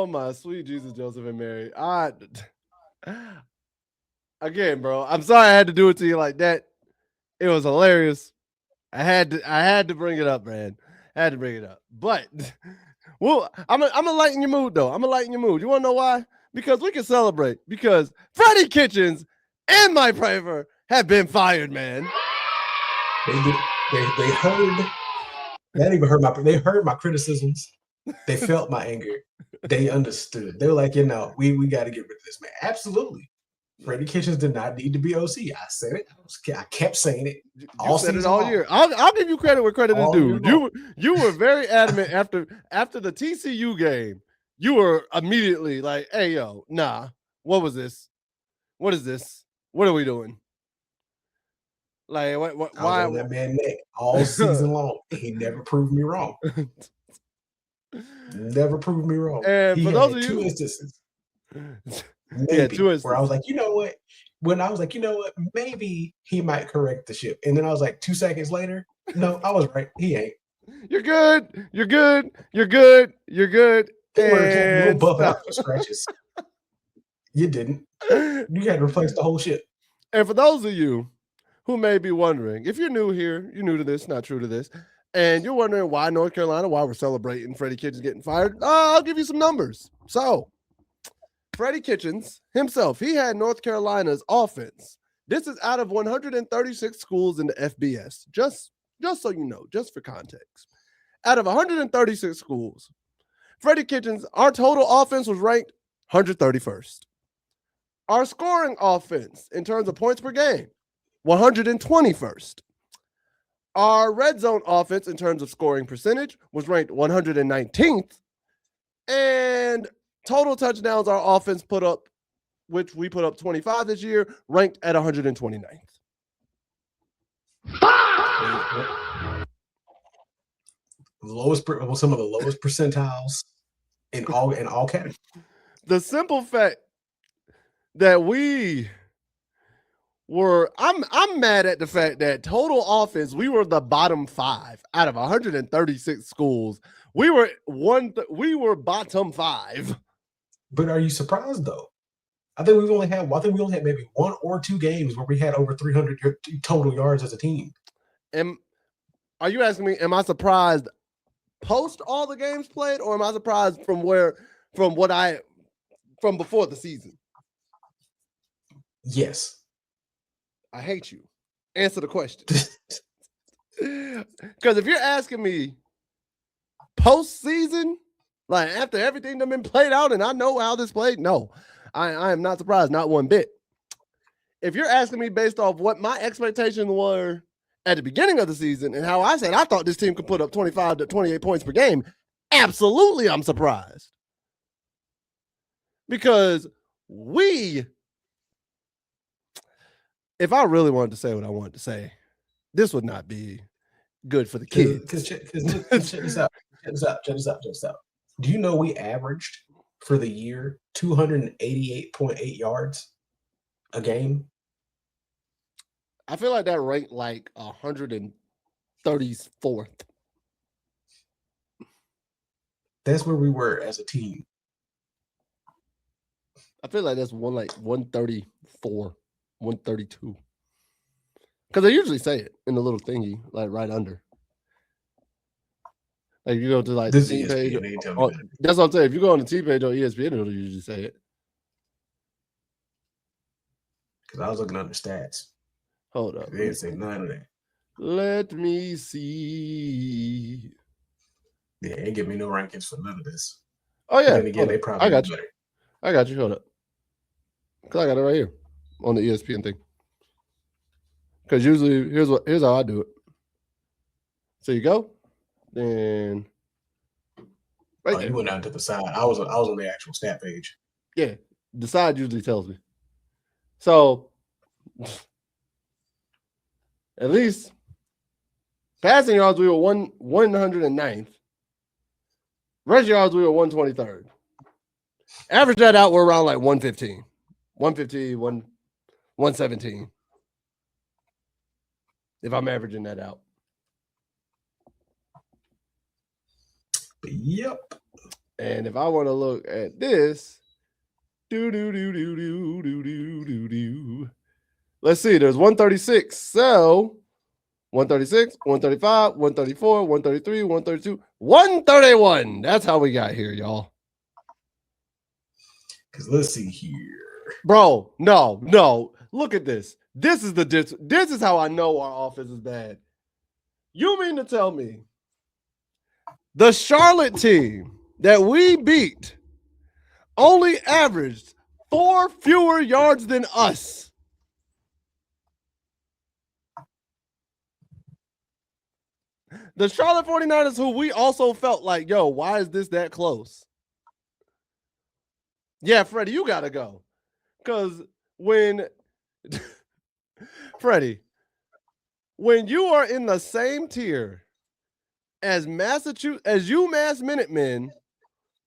Oh my sweet Jesus, Joseph and Mary. Again, bro. I'm sorry I had to do it to you like that. It was hilarious. I had to bring it up, man. I had to bring it up. But well, I'm gonna lighten your mood though. I'm gonna lighten your mood. You wanna know why? Because we can celebrate. Because Freddie Kitchens and my Priefer have been fired, man. They heard. They didn't even heard they heard my criticisms. They felt my anger. They understood. They were like, we got to get rid of this man. Absolutely. Freddie Kitchens did not need to be OC. I said it. I kept saying it. You said it all year. I'll give you credit where credit is due. You were very adamant after the TCU game. You were immediately like, "Hey, yo, nah. What was this? What is this? What are we doing?" Like, what? Why? I was on that man neck all season long. He never proved me wrong. Never proved me wrong. And for those of you, 2 instances. Maybe, 2 instances where I was like, you know what? When I was like, you know what? Maybe he might correct the ship. And then I was like, 2 seconds later, no, I was right. He ain't. You're good. You're good. You're good. You're good. And buff out for scratches. You didn't. You had to replace the whole ship. And for those of you who may be wondering, if you're new here, you're new to this, not true to this, and you're wondering why North Carolina, why we're celebrating Freddie Kitchens getting fired, I'll give you some numbers. So, Freddie Kitchens himself, he had North Carolina's offense. This is out of 136 schools in the FBS. Just so you know, just for context. Out of 136 schools, Freddie Kitchens, our total offense was ranked 131st. Our scoring offense, in terms of points per game, 121st. Our red zone offense, in terms of scoring percentage, was ranked 119th. And total touchdowns our offense put up, which we put up 25 this year, ranked at 129th. Some of the lowest percentiles in all categories. The simple fact that we were, I'm mad at the fact that total offense, we were the bottom 5 out of 136 schools. We were bottom 5. But are you surprised though? I think we only had maybe 1 or 2 games where we had over 300 total yards as a team. Are you asking me, am I surprised post all the games played, or am I surprised from before the season? Yes. I hate you. Answer the question. Because if you're asking me post-season, like after everything that's been played out and I know how this played, no, I am not surprised, not one bit. If you're asking me based off what my expectations were at the beginning of the season and how I said I thought this team could put up 25 to 28 points per game, absolutely I'm surprised. Because if I really wanted to say what I wanted to say, this would not be good for the kids. Because check this out. Do you know we averaged for the year 288.8 yards a game? I feel like that ranked like 134th. That's where we were as a team. I feel like that's 134, 132. Because they usually say it in the little thingy, like right under. Like you go to like the team page. That's what I'm saying. If you go on the team page on ESPN, it'll usually say it. Because I was looking under stats. Hold up. They didn't say none of that. Let me see. Yeah, ain't give me no rankings for none of this. Oh yeah. And again, they probably I got you. I got you. Hold up. Because I got it right here on the ESPN thing. Because usually, here's how I do it. So you go, then right there. You went down to the side. I was on the actual stat page. Yeah, the side usually tells me. So at least passing yards we were 109th. Rushing yards we were 123rd. Average that out, we're around like 115. 150, 117. If I'm averaging that out. Yep. And if I want to look at this, let's see, there's 136. So 136, 135, 134, 133, 132, 131. That's how we got here, y'all. Because let's see here. Bro, no. Look at this. This is how I know our offense is bad. You mean to tell me the Charlotte team that we beat only averaged 4 fewer yards than us? The Charlotte 49ers, who we also felt like, yo, why is this that close? Yeah, Freddie, you got to go. Because when, Freddie, when you are in the same tier as UMass Minutemen,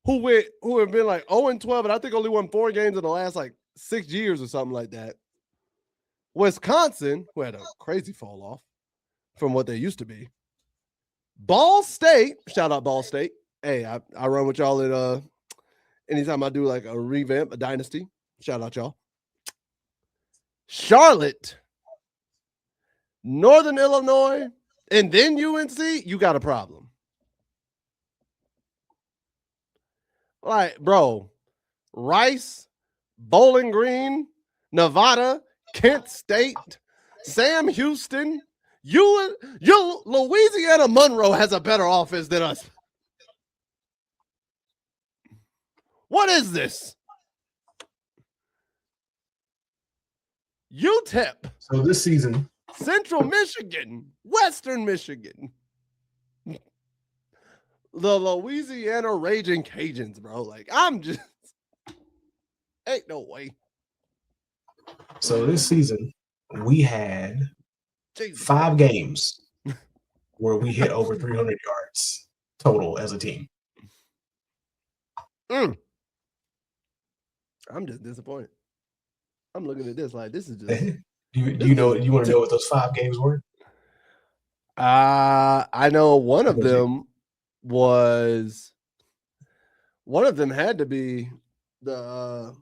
who have been like 0-12, and I think only won 4 games in the last like 6 years or something like that. Wisconsin, who had a crazy fall off from what they used to be. Ball State, shout out Ball State. Hey, I run with y'all at anytime I do like a revamp, a dynasty. Shout out y'all. Charlotte, Northern Illinois, and then UNC, you got a problem. Like, bro, Rice, Bowling Green, Nevada, Kent State, Sam Houston, you Louisiana Monroe has a better offense than us. What is this? UTEP. So this season, Central Michigan, Western Michigan. The Louisiana Raging Cajuns, bro. Like, I'm just ain't no way. So this season, we had Jesus 5 games where we hit over 300 yards total as a team. I'm just disappointed. I'm looking at this like this is just. You want to know what those 5 games were? I know one of them had to be the.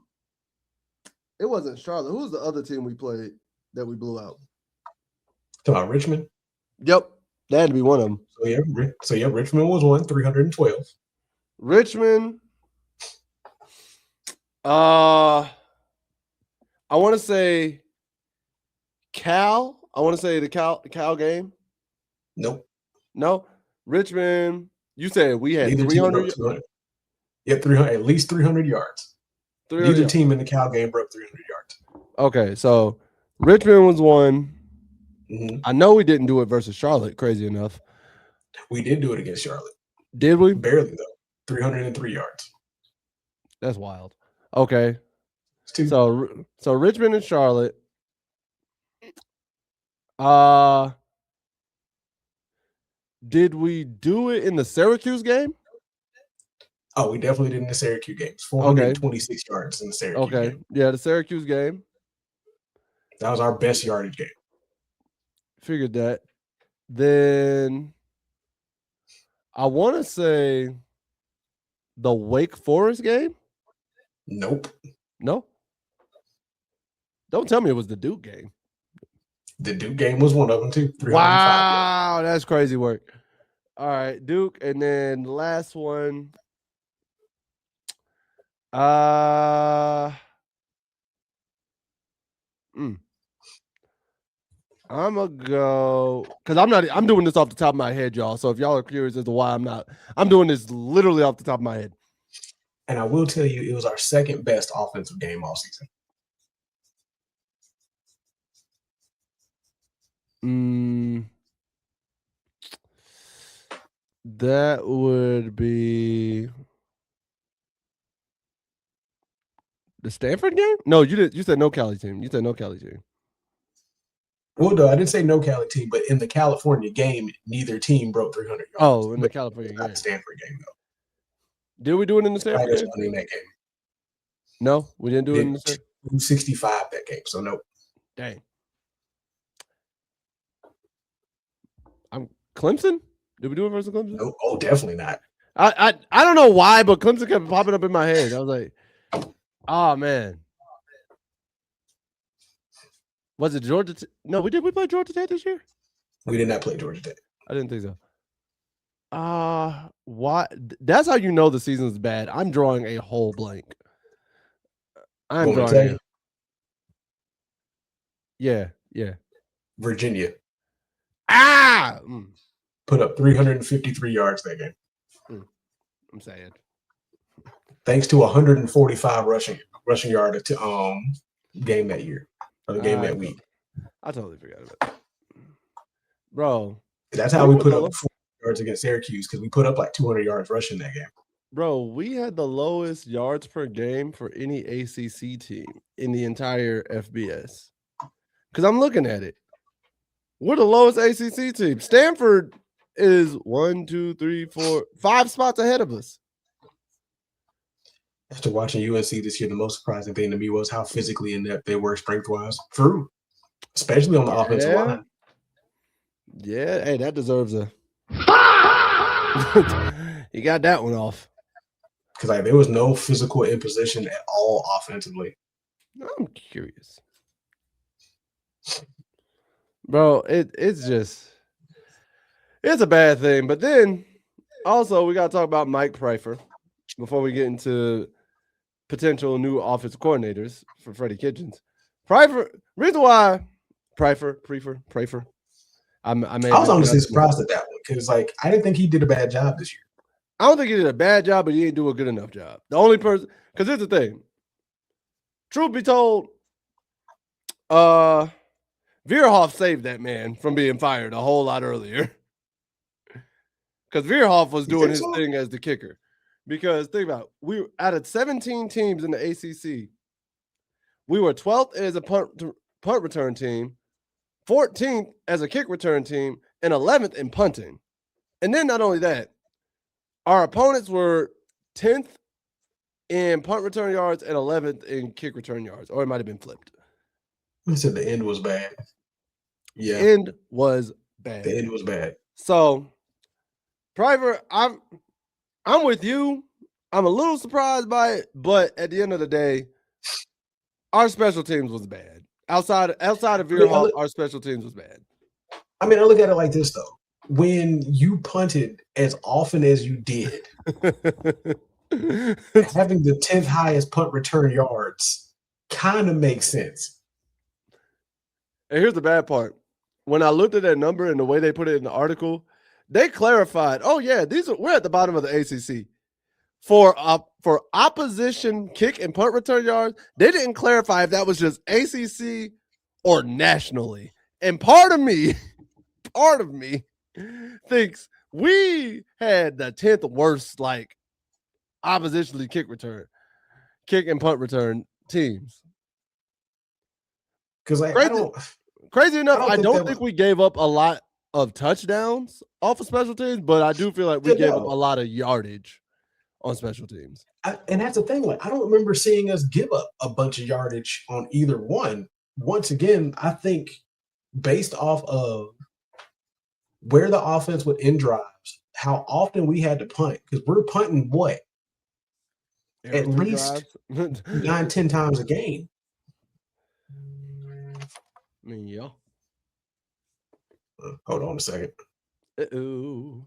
It wasn't Charlotte. Who was the other team we played that we blew out? Talking about Richmond? Yep, that had to be one of them. So yeah, Richmond was 312. Richmond. I want to say Cal. I want to say the Cal game. Nope. No. Richmond. You said we had 300. Yep, 300. At least 300 yards. Neither team in the Cal game broke 300 yards. Okay, so Richmond was one. Mm-hmm. I know we didn't do it versus Charlotte. Crazy enough. We did do it against Charlotte. Did we? Barely though. 303 yards. That's wild. Okay. So Richmond and Charlotte. Did we do it in the Syracuse game? Oh, we definitely did in the Syracuse game. 426 yards in the Syracuse game. Yeah, the Syracuse game. That was our best yardage game. Figured that. Then I want to say the Wake Forest game. Nope. No? Don't tell me it was the Duke game. The Duke game was one of them too. Wow, that's crazy work. All right, Duke, and then the last one. I'm gonna go because I'm doing this off the top of my head, y'all. So if y'all are curious as to why I'm doing this literally off the top of my head. And I will tell you, it was our second best offensive game all season. That would be the Stanford game? No, you did. You said no Cali team. You said no Cali team. Well, no, I didn't say no Cali team, but in the California game, neither team broke 300 yards. Oh, in the California game. The Stanford game, though. Did we do it in the Stanford game? In that game. No, we didn't do it in the Stanford. 265 that game, so no. Dang. Clemson? Did we do it versus Clemson? No, oh, definitely not. I don't know why, but Clemson kept popping up in my head. I was like, oh man. Was it Georgia? No, we play Georgia Tech this year? We did not play Georgia Tech. I didn't think so. Why? That's how you know the season is bad. I'm drawing a whole blank. I'm drawing. Yeah. Virginia. Ah! Put up 353 yards that game. I'm sad. Thanks to 145 rushing yard game that year. Or the game that week. I totally forgot about it. Bro. That's how we put up 4 yards against Syracuse, because we put up like 200 yards rushing that game. Bro, we had the lowest yards per game for any ACC team in the entire FBS. Because I'm looking at it. We're the lowest ACC team. Stanford is 1, 2, 3, 4, 5 spots ahead of us. After watching UNC this year, the most surprising thing to me was how physically inept they were strength-wise. True. Especially on the offensive line. Yeah, hey, that deserves a... You got that one off. Because like there was no physical imposition at all offensively. I'm curious. Bro, it's a bad thing. But then also we got to talk about Mike Priefer before we get into potential new offensive coordinators for Freddie Kitchens. Priefer, reason why Priefer. I was honestly surprised at that one, because like I didn't think he did a bad job this year. I don't think he did a bad job, but he didn't do a good enough job. The only person, because here's the thing. Truth be told, Veerhoff saved that man from being fired a whole lot earlier. Because Veerhoff was doing his thing as the kicker. Because think about it, we out of 17 teams in the ACC, we were 12th as a punt return team, 14th as a kick return team, and 11th in punting. And then not only that, our opponents were 10th in punt return yards and 11th in kick return yards, or it might have been flipped. I said the end was bad. Yeah, the end was bad. The end was bad. So, Priefer, I'm with you. I'm a little surprised by it, but at the end of the day, our special teams was bad. Outside of Veerhoff, our special teams was bad. I mean, I look at it like this though. When you punted as often as you did, having the 10th highest punt return yards kind of makes sense. And here's the bad part. When I looked at that number and the way they put it in the article, they clarified, oh yeah, we're at the bottom of the ACC. For opposition kick and punt return yards, they didn't clarify if that was just ACC or nationally. And part of me thinks we had the 10th worst oppositionally kick and punt return teams. Because crazy enough, I don't think we gave up a lot of touchdowns off of special teams, but I do feel like we gave up a lot of yardage on special teams. And that's the thing. I don't remember seeing us give up a bunch of yardage on either one. Once again, I think based off of where the offense would end drives, how often we had to punt, because we're punting what? At least 9-10 times a game. I mean, yeah. Hold on a second. Uh-oh.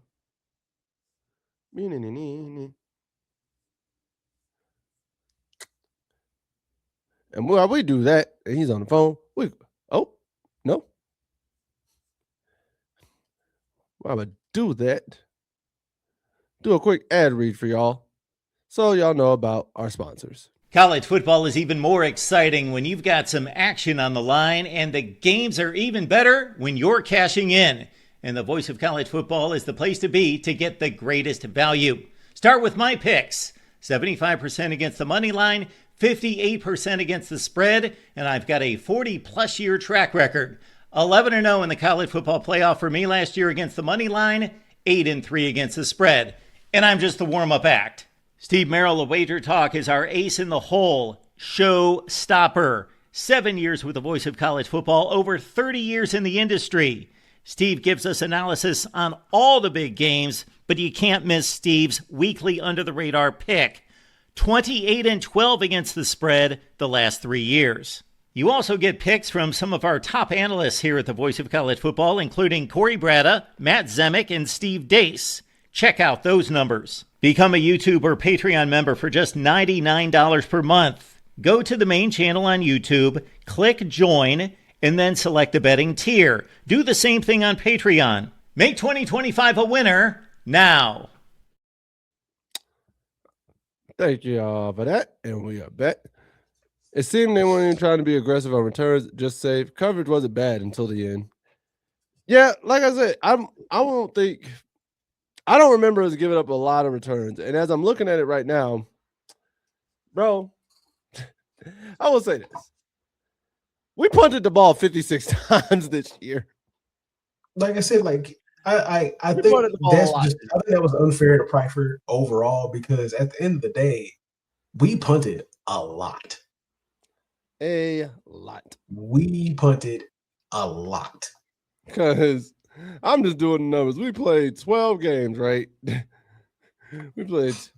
And while we do that, and he's on the phone, no. While I do that, do a quick ad read for y'all so y'all know about our sponsors. College football is even more exciting when you've got some action on the line, and the games are even better when you're cashing in. And the Voice of College Football is the place to be to get the greatest value. Start with my picks. 75% against the money line, 58% against the spread, and I've got a 40-plus year track record. 11-0 in the college football playoff for me last year against the money line, 8-3 against the spread. And I'm just the warm-up act. Steve Merrill of Wager Talk is our ace in the hole, show stopper. 7 years with the Voice of College Football, over 30 years in the industry. Steve gives us analysis on all the big games, But you can't miss Steve's weekly under-the-radar pick. 28-12 against the spread the last 3 years. You also get picks from some of our top analysts here at the Voice of College Football, including Corey Bratta, Matt Zemek, and Steve Dace. Check out those numbers. Become a YouTube or Patreon member for just $99 per month. Go to the main channel on YouTube, click join, and then select the betting tier. Do the same thing on Patreon. Make 2025 a winner now. Thank you all for that. And we are back. It seemed they weren't even trying to be aggressive on returns, just safe. Coverage wasn't bad until the end. Yeah, like I said, I don't remember us giving up a lot of returns. And as I'm looking at it right now, bro, I will say this. We punted the ball 56 times this year. Like I said, like I think that was unfair to Priefer overall because at the end of the day, we punted a lot. A lot. We punted a lot. Because I'm just doing the numbers. We played 12 games, right? We went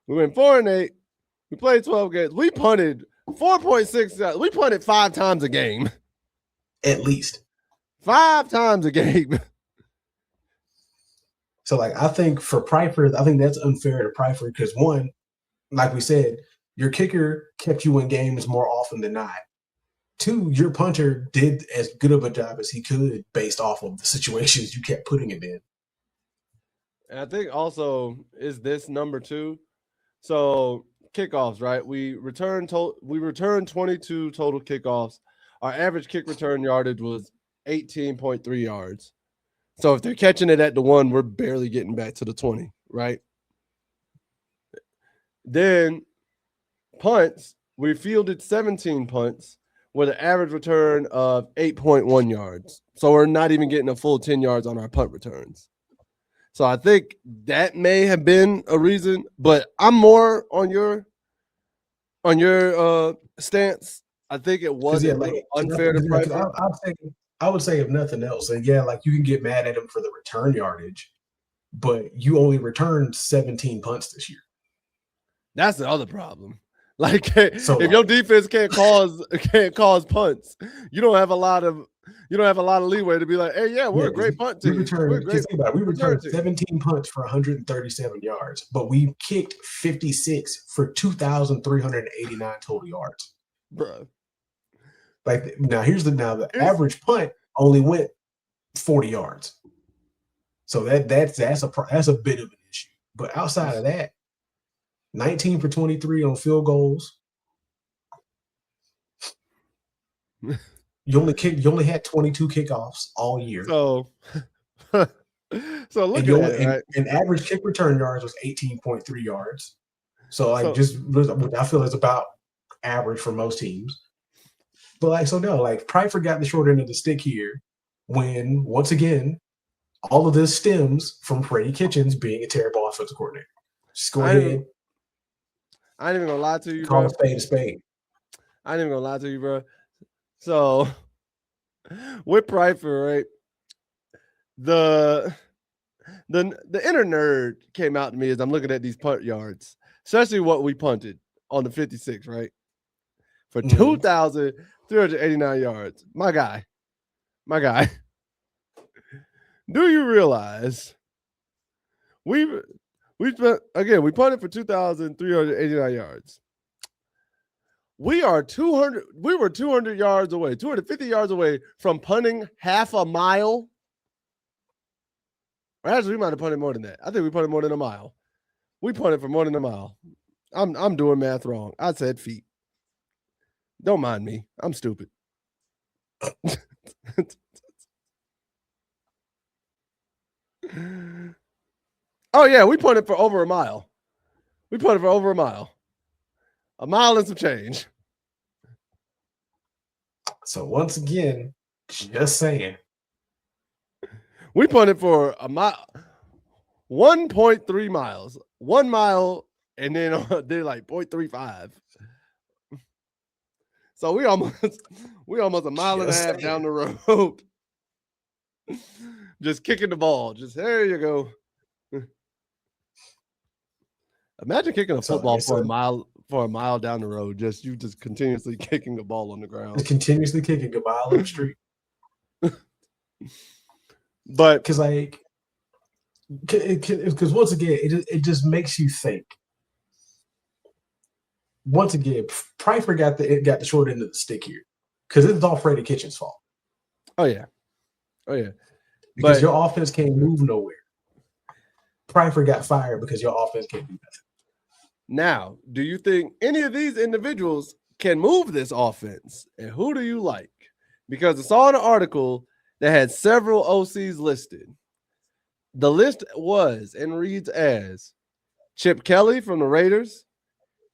4-8. We played 12 games. We punted 4.6. We punted 5 times a game. At least. 5 times a game. So, like, I think for Priefer, I think that's unfair to Priefer because, one, like we said, your kicker kept you in games more often than not. 2, your punter did as good of a job as he could based off of the situations you kept putting him in. And I think also is this number 2. So kickoffs, right? We returned 22 total kickoffs. Our average kick return yardage was 18.3 yards. So if they're catching it at the 1, we're barely getting back to the 20, right? Then punts, we fielded 17 punts with an average return of 8.1 yards. So we're not even getting a full 10 yards on our punt returns. So I think that may have been a reason, but I'm more on your stance. I think it was unfair to Priefer. I would say if nothing else, and yeah, like you can get mad at him for the return yardage, but you only returned 17 punts this year. That's the other problem. Like, so, if your defense can't cause punts, you don't have a lot of leeway to be like, hey, yeah, we're a great punt team. We returned 17 punts for 137 yards, but we kicked 56 for 2,389 total yards. Bro. Like now, the average punt only went 40 yards, so that's a bit of an issue. But outside of that, 19 for 23 on field goals. You only had 22 kickoffs all year. So look at that, right? And average kick return yards was 18.3 yards. So I feel it's about average for most teams. But Priefer got the short end of the stick here when, once again, all of this stems from Freddie Kitchens being a terrible offensive coordinator. Just go ahead. I ain't even gonna lie to you, Call bro. a spade a spade. I ain't even gonna lie to you, bro. So with Priefer, right? The inner nerd came out to me as I'm looking at these punt yards, especially what we punted on the 56, right? For 2,389 yards. My guy. Do you realize we punted for 2,389 yards. We were 200 yards away, 250 yards away from punting half a mile. Or actually, we might have punted more than that. I think we punted more than a mile. We punted for more than a mile. I'm doing math wrong. I said feet. Don't mind me. I'm stupid. Oh, yeah, we punted for over a mile. A mile and some change. So once again, just saying. We punted for a mile, 1.3 miles. 1 mile, and then they're like 0.35. So we almost a mile and a half down the road. Just kicking the ball. Just there you go. Imagine kicking a So, football like I said, for a mile down the road. Just continuously kicking a ball on the ground. just continuously kicking a mile up the street. But Because like, because once again, it just makes you think. Once again, Priefer got the short end of the stick here, because it's all Freddie Kitchens' fault. oh yeah. Because But your offense can't move nowhere. Priefer got fired because your offense can't do nothing. now, do you think any of these individuals can move this offense? And who do you like? Because I saw an article that had several OCs listed. The list was and reads as Chip Kelly from the Raiders,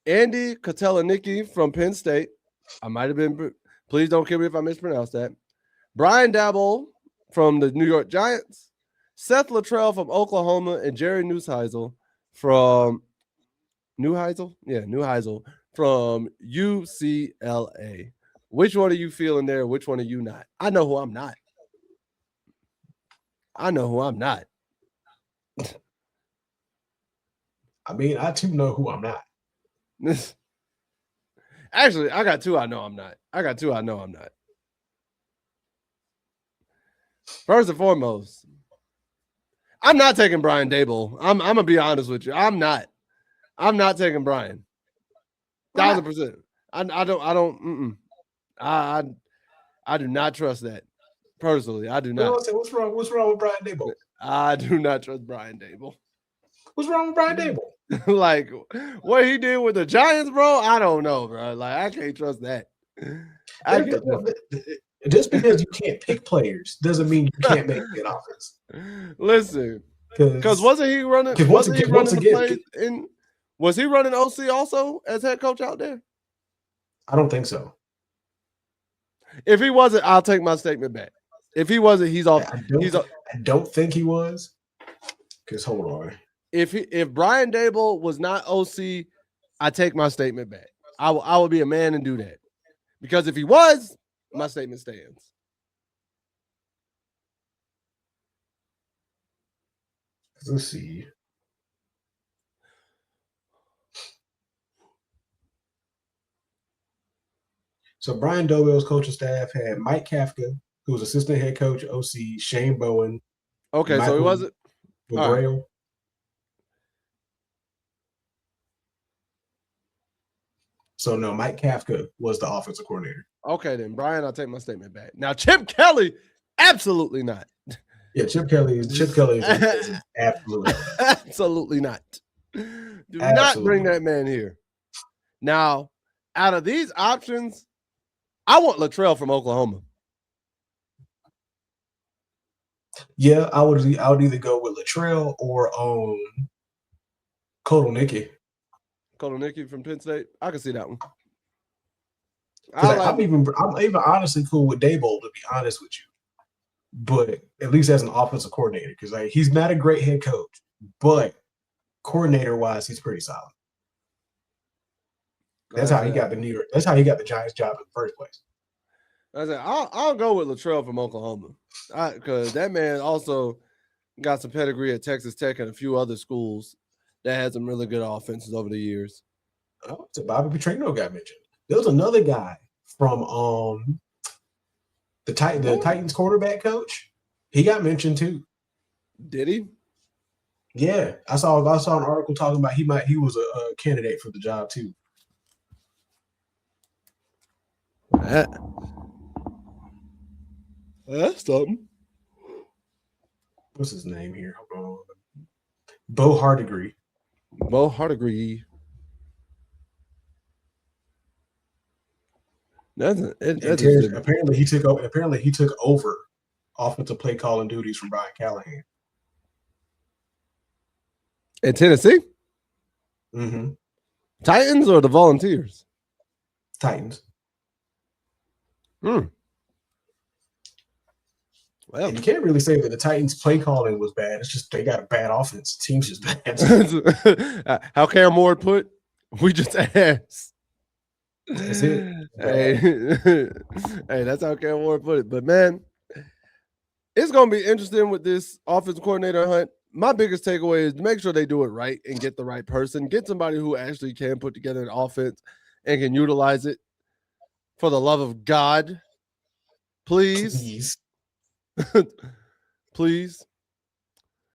Andy Kotelnicki from Penn State. I might have been, please don't kill me if I mispronounce that. Brian Daboll from the New York Giants, Seth Luttrell from Oklahoma, and Jerry Neuheisel from from UCLA. Which one are you feeling there? Which one are you not? I know who I'm not. I mean, I too know who I'm not. Actually, I got two I know I'm not. First and foremost, I'm not taking Brian Daboll. I'm gonna be honest with you. I'm not taking Brian. 1,000%. I do not trust that. Personally, I do not. What's wrong with Brian Daboll? I do not trust Brian Daboll. What's wrong with Brian Daboll? Like what he did with the Giants, bro. I don't know, bro. Like I can't trust that. Just because you can't pick players doesn't mean you can't make good offense. Listen, because wasn't he running? Was he running OC also as head coach out there? I don't think so. If he wasn't, I'll take my statement back. If he wasn't, he's off. I don't think he was. Because hold on. If Brian Daboll was not OC, I take my statement back. I would be a man and do that. Because if he was, my statement stands. Let's see. So Brian Daboll's coaching staff had Mike Kafka, who was assistant head coach, OC, Shane Bowen. Okay, so he wasn't. Right. So no, Mike Kafka was the offensive coordinator. Okay, then Brian, I'll take my statement back. Now Chip Kelly, absolutely not. Yeah, Chip Kelly is absolutely absolutely not. Do not bring that man here. Now, out of these options, I want Luttrell from Oklahoma. Yeah, I would either go with Luttrell or Kotelnicki. Kotelnicki from Penn State. I can see that one. I'm even honestly cool with Daboll, to be honest with you. But at least as an offensive coordinator, because like he's not a great head coach, but coordinator wise, he's pretty solid. That's how he got the New York. That's how he got the Giants job in the first place. I'll go with Luttrell from Oklahoma, because that man also got some pedigree at Texas Tech and a few other schools that had some really good offenses over the years. Oh, so Bobby Petrino got mentioned. There was another guy from the Titans quarterback coach. He got mentioned too. Did he? Yeah, I saw an article talking about he was a candidate for the job too. That's something. What's his name here? Hold on. Bo Hardegree. Apparently he took over offensive play calling duties from Brian Callahan. In Tennessee? Mm-hmm. Titans or the Volunteers? Titans. Well, you can't really say that the Titans' play calling was bad. It's just they got a bad offense. The team's just bad. How Cam Ward put, we just asked. That's it. Hey, that's how Cam Ward put it. But man, it's gonna be interesting with this offensive coordinator hunt, my biggest takeaway is make sure they do it right and get the right person. Get somebody who actually can put together an offense and can utilize it. For the love of God, please. Please. Please.